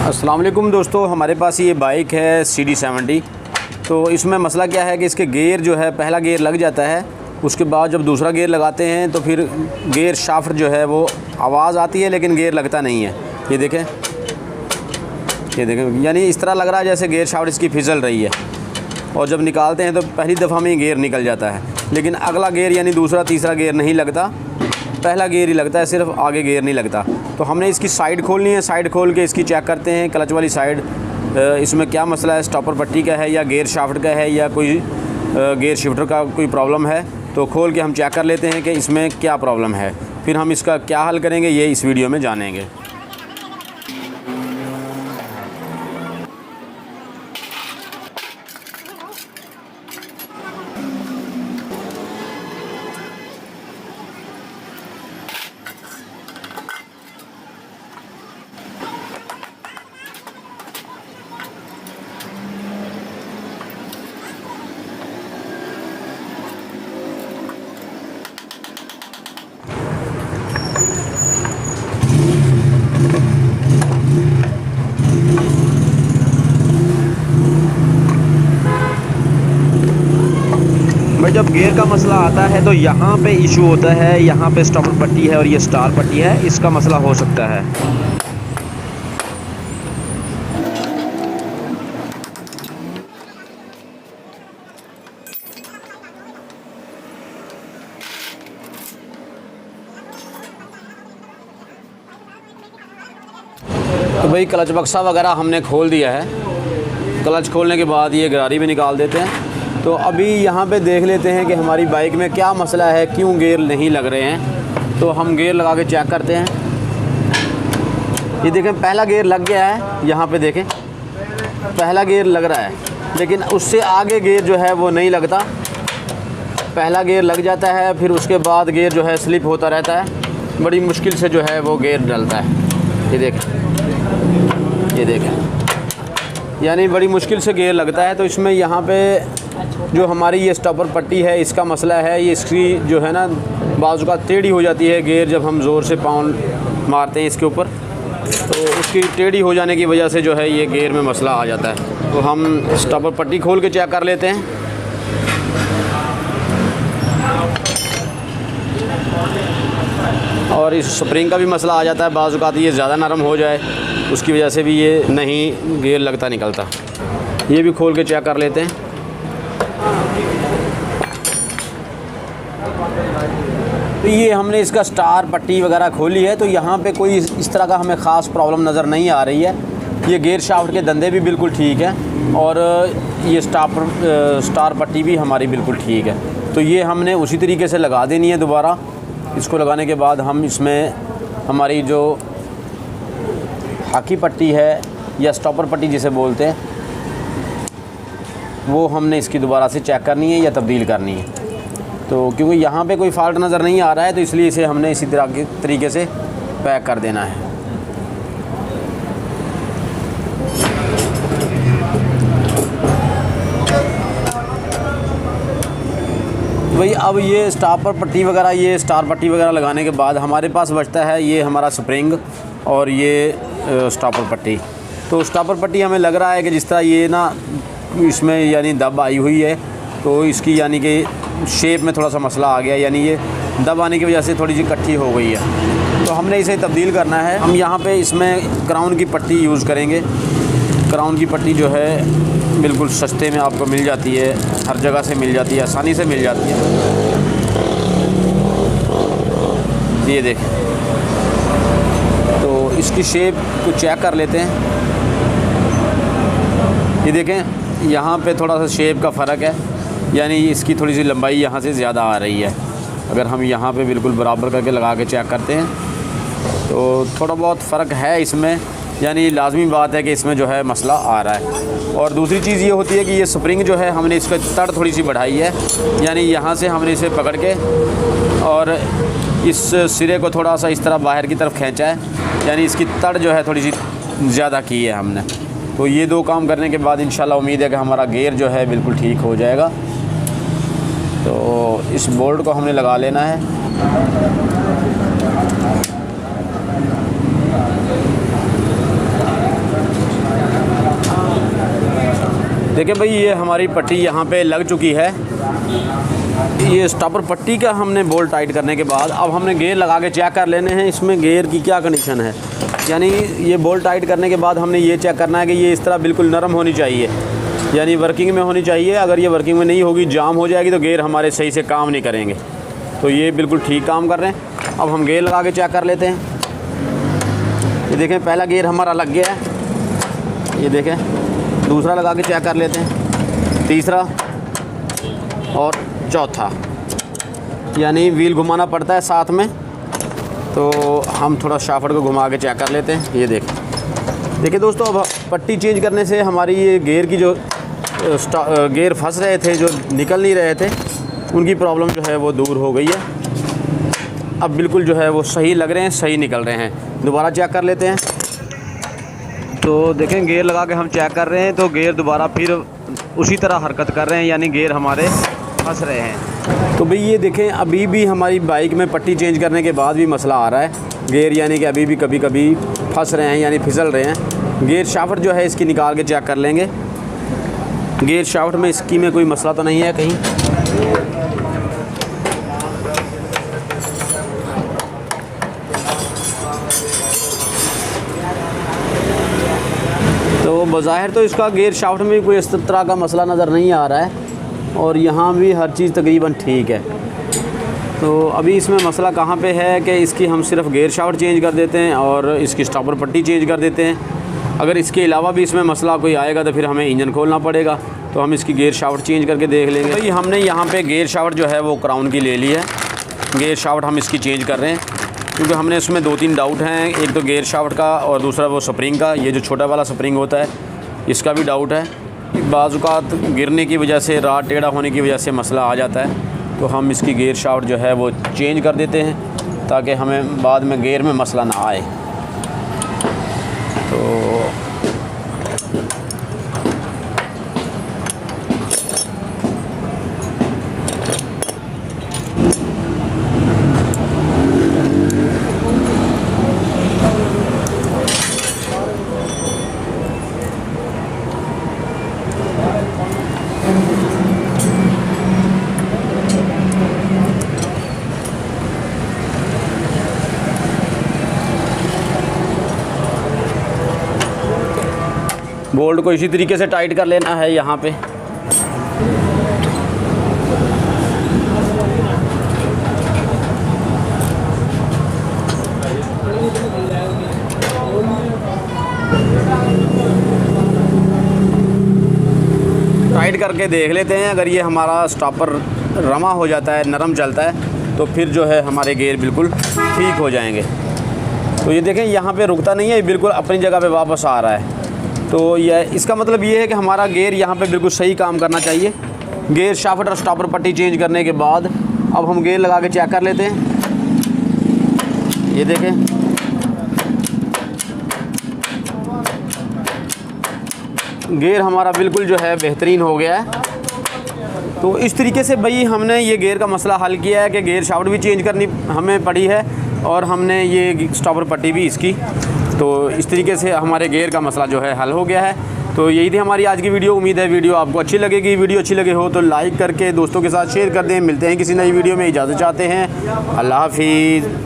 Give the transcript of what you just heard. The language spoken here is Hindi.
अस्सलाम वालेकुम दोस्तों, हमारे पास ये बाइक है CD70। तो इसमें मसला क्या है कि इसके गियर जो है, पहला गियर लग जाता है, उसके बाद जब दूसरा गियर लगाते हैं तो फिर गियर शाफ्ट जो है वो आवाज़ आती है लेकिन गियर लगता नहीं है। ये देखें, यानी इस तरह लग रहा है जैसे गियर शाफ्ट इसकी फिसल रही है। और जब निकालते हैं तो पहली दफ़ा में ही गियर निकल जाता है, लेकिन अगला गियर यानी दूसरा तीसरा गियर नहीं लगता, पहला गियर ही लगता है, सिर्फ आगे गियर नहीं लगता। तो हमने इसकी साइड खोलनी है। साइड खोल के इसकी चेक करते हैं, क्लच वाली साइड, इसमें क्या मसला है, स्टॉपर पट्टी का है या गियर शाफ्ट का है या कोई गियर शिफ्टर का कोई प्रॉब्लम है। तो खोल के हम चेक कर लेते हैं कि इसमें क्या प्रॉब्लम है, फिर हम इसका क्या हल करेंगे ये इस वीडियो में जानेंगे। जब गियर का मसला आता है तो यहाँ पे इशू होता है, यहाँ पे स्टॉपर पट्टी है और ये स्टार पट्टी है, इसका मसला हो सकता है। तो भाई क्लच बक्सा वगैरह हमने खोल दिया है। क्लच खोलने के बाद ये गरारी भी निकाल देते हैं। तो अभी यहाँ पे देख लेते हैं कि हमारी बाइक में क्या मसला है, क्यों गियर नहीं लग रहे हैं। तो हम गियर लगा के चेक करते हैं। ये देखें, पहला गियर लग गया है, यहाँ पे देखें पहला गियर लग रहा है, लेकिन उससे आगे गियर जो है वो नहीं लगता। पहला गियर लग जाता है, फिर उसके बाद गियर जो है स्लिप होता रहता है, बड़ी मुश्किल से जो है वो गियर डलता है। ये देखें, यानी बड़ी मुश्किल से गियर लगता है। तो इसमें यहाँ पे जो हमारी ये स्टॉपर पट्टी है, इसका मसला है। ये इसकी जो है ना बाजू का टेढ़ी हो जाती है गियर, जब हम ज़ोर से पाँव मारते हैं इसके ऊपर, तो उसकी टेढ़ी हो जाने की वजह से जो है ये गियर में मसला आ जाता है। तो हम स्टॉपर पट्टी खोल के चेक कर लेते हैं। और इस स्प्रिंग का भी मसला आ जाता है, बाजू का ये ज़्यादा नरम हो जाए, उसकी वजह से भी ये नहीं गियर लगता निकलता। ये भी खोल के चेक कर लेते हैं। तो ये हमने इसका स्टार पट्टी वगैरह खोली है, तो यहाँ पे कोई इस तरह का हमें ख़ास प्रॉब्लम नज़र नहीं आ रही है। ये गियर शाफ्ट के धंधे भी बिल्कुल ठीक हैं और ये स्टार पट्टी भी हमारी बिल्कुल ठीक है। तो ये हमने उसी तरीके से लगा देनी है दोबारा। इसको लगाने के बाद हम इसमें हमारी जो हाकी पट्टी है या स्टॉपर पट्टी जिसे बोलते हैं, वो हमने इसकी दोबारा से चेक करनी है या तब्दील करनी है। तो क्योंकि यहाँ पे कोई फ़ॉल्ट नज़र नहीं आ रहा है, तो इसलिए इसे हमने इसी तरह के तरीके से पैक कर देना है। भाई अब ये स्टॉपर पट्टी वगैरह, ये स्टार पट्टी वगैरह लगाने के बाद हमारे पास बचता है ये हमारा स्प्रिंग और ये स्टॉपर पट्टी। तो स्टॉपर पट्टी हमें लग रहा है कि जिस तरह ये ना इसमें यानी दब आई हुई है, तो इसकी यानी कि शेप में थोड़ा सा मसला आ गया, यानी ये दब आने की वजह से थोड़ी सी इकट्ठी हो गई है। तो हमने इसे तब्दील करना है। हम यहाँ पे इसमें क्राउन की पट्टी यूज़ करेंगे। क्राउन की पट्टी जो है बिल्कुल सस्ते में आपको मिल जाती है, हर जगह से मिल जाती है, आसानी से मिल जाती है। ये देखें, तो इसकी शेप को चेक कर लेते हैं। ये देखें, यहाँ पे थोड़ा सा शेप का फ़र्क है, यानी इसकी थोड़ी सी लंबाई यहाँ से ज़्यादा आ रही है। अगर हम यहाँ पे बिल्कुल बराबर करके लगा के चेक करते हैं तो थोड़ा बहुत फ़र्क है इसमें, यानी लाजमी बात है कि इसमें जो है मसला आ रहा है। और दूसरी चीज़ ये होती है कि ये स्प्रिंग जो है हमने इसका तड़ थोड़ी सी बढ़ाई है, यानी यहाँ से हमने इसे पकड़ के और इस सिरे को थोड़ा सा इस तरह बाहर की तरफ खींचा है, यानी इसकी तड़ जो है थोड़ी सी ज़्यादा की है हमने। तो ये दो काम करने के बाद इंशाल्लाह उम्मीद है कि हमारा गियर जो है बिल्कुल ठीक हो जाएगा। तो इस बोल्ट को हमने लगा लेना है। देखिए भाई, ये हमारी पट्टी यहाँ पे लग चुकी है। ये स्टॉपर पट्टी का हमने बोल्ट टाइट करने के बाद अब हमने गेयर लगा के चेक कर लेने हैं इसमें गेयर की क्या कंडीशन है। यानी ये बोल्ट टाइट करने के बाद हमने ये चेक करना है कि ये इस तरह बिल्कुल नरम होनी चाहिए, यानी वर्किंग में होनी चाहिए। अगर ये वर्किंग में नहीं होगी, जाम हो जाएगी, तो गेयर हमारे सही से काम नहीं करेंगे। तो ये बिल्कुल ठीक काम कर रहे हैं। अब हम गेयर लगा के चेक कर लेते हैं। ये देखें, पहला गेयर हमारा लग गया है। ये देखें, दूसरा लगा के चेक कर लेते हैं, तीसरा और चौथा। यानी व्हील घुमाना पड़ता है साथ में, तो हम थोड़ा शाफ्ट को घुमा के चेक कर लेते हैं। ये देखिए दोस्तों, अब पट्टी चेंज करने से हमारी ये गेयर की जो गेयर फंस रहे थे, जो निकल नहीं रहे थे, उनकी प्रॉब्लम जो है वो दूर हो गई है। अब बिल्कुल जो है वो सही लग रहे हैं, सही निकल रहे हैं। दोबारा चेक कर लेते हैं। तो देखें, गेयर लगा के हम चेक कर रहे हैं तो गेयर दोबारा फिर उसी तरह हरकत कर रहे हैं, यानी गेयर हमारे फंस रहे हैं। तो भाई ये देखें, अभी भी हमारी बाइक में पट्टी चेंज करने के बाद भी मसला आ रहा है गेयर, यानी कि अभी भी कभी कभी फंस रहे हैं, यानी फिसल रहे हैं। गेयर शाफ्ट जो है इसकी निकाल के चेक कर लेंगे। गेयर शाफ्ट में इसकी में कोई मसला तो नहीं है कहीं। तो बज़ाहिर तो इसका गेयर शाफ्ट में कोई इस तरह का मसला नज़र नहीं आ रहा है, और यहाँ भी हर चीज़ तकरीबन ठीक है। तो अभी इसमें मसला कहाँ पे है कि इसकी हम सिर्फ गेयर शाफ्ट चेंज कर देते हैं और इसकी स्टॉपर पट्टी चेंज कर देते हैं। अगर इसके अलावा भी इसमें मसला कोई आएगा तो फिर हमें इंजन खोलना पड़ेगा। तो हम इसकी गेयर शाफ्ट चेंज करके देख लेंगे। तो ये हमने यहाँ पे गेयर शाफ्ट जो है वो क्राउन की ले ली है। गेयर शाफ्ट हम इसकी चेंज कर रहे हैं क्योंकि हमने इसमें 2-3 डाउट हैं। एक तो गेयर शाफ्ट का और दूसरा वो स्प्रिंग का, ये जो छोटा वाला स्प्रिंग होता है इसका भी डाउट है। बाज़-औक़ात गिरने की वजह से, राड टेढ़ा होने की वजह से मसला आ जाता है। तो हम इसकी गेयर शाफ्ट जो है वो चेंज कर देते हैं ताकि हमें बाद में गेयर में मसला ना आए। तो बोल्ट को इसी तरीके से टाइट कर लेना है यहाँ पे। टाइट करके देख लेते हैं। अगर ये हमारा स्टॉपर रमा हो जाता है, नरम चलता है, तो फिर जो है हमारे गेयर बिल्कुल ठीक हो जाएंगे। तो ये देखें, यहाँ पे रुकता नहीं है, बिल्कुल अपनी जगह पे वापस आ रहा है। तो यह इसका मतलब ये है कि हमारा गेयर यहाँ पे बिल्कुल सही काम करना चाहिए। गेयर शाफ्ट और स्टॉपर पट्टी चेंज करने के बाद अब हम गेयर लगा के चेक कर लेते हैं। ये देखें, गेयर हमारा बिल्कुल जो है बेहतरीन हो गया है। तो इस तरीके से भाई हमने ये गेयर का मसला हल किया है कि गेयर शाफ्ट भी चेंज करनी हमें पड़ी है और हमने ये स्टॉपर पट्टी भी इसकी। तो इस तरीके से हमारे गेयर का मसला जो है हल हो गया है। तो यही थी हमारी आज की वीडियो। उम्मीद है वीडियो आपको अच्छी लगेगी। वीडियो अच्छी लगे हो तो लाइक करके दोस्तों के साथ शेयर कर दें। मिलते हैं किसी नई वीडियो में, इजाज़त चाहते हैं। अल्लाह हाफिज़।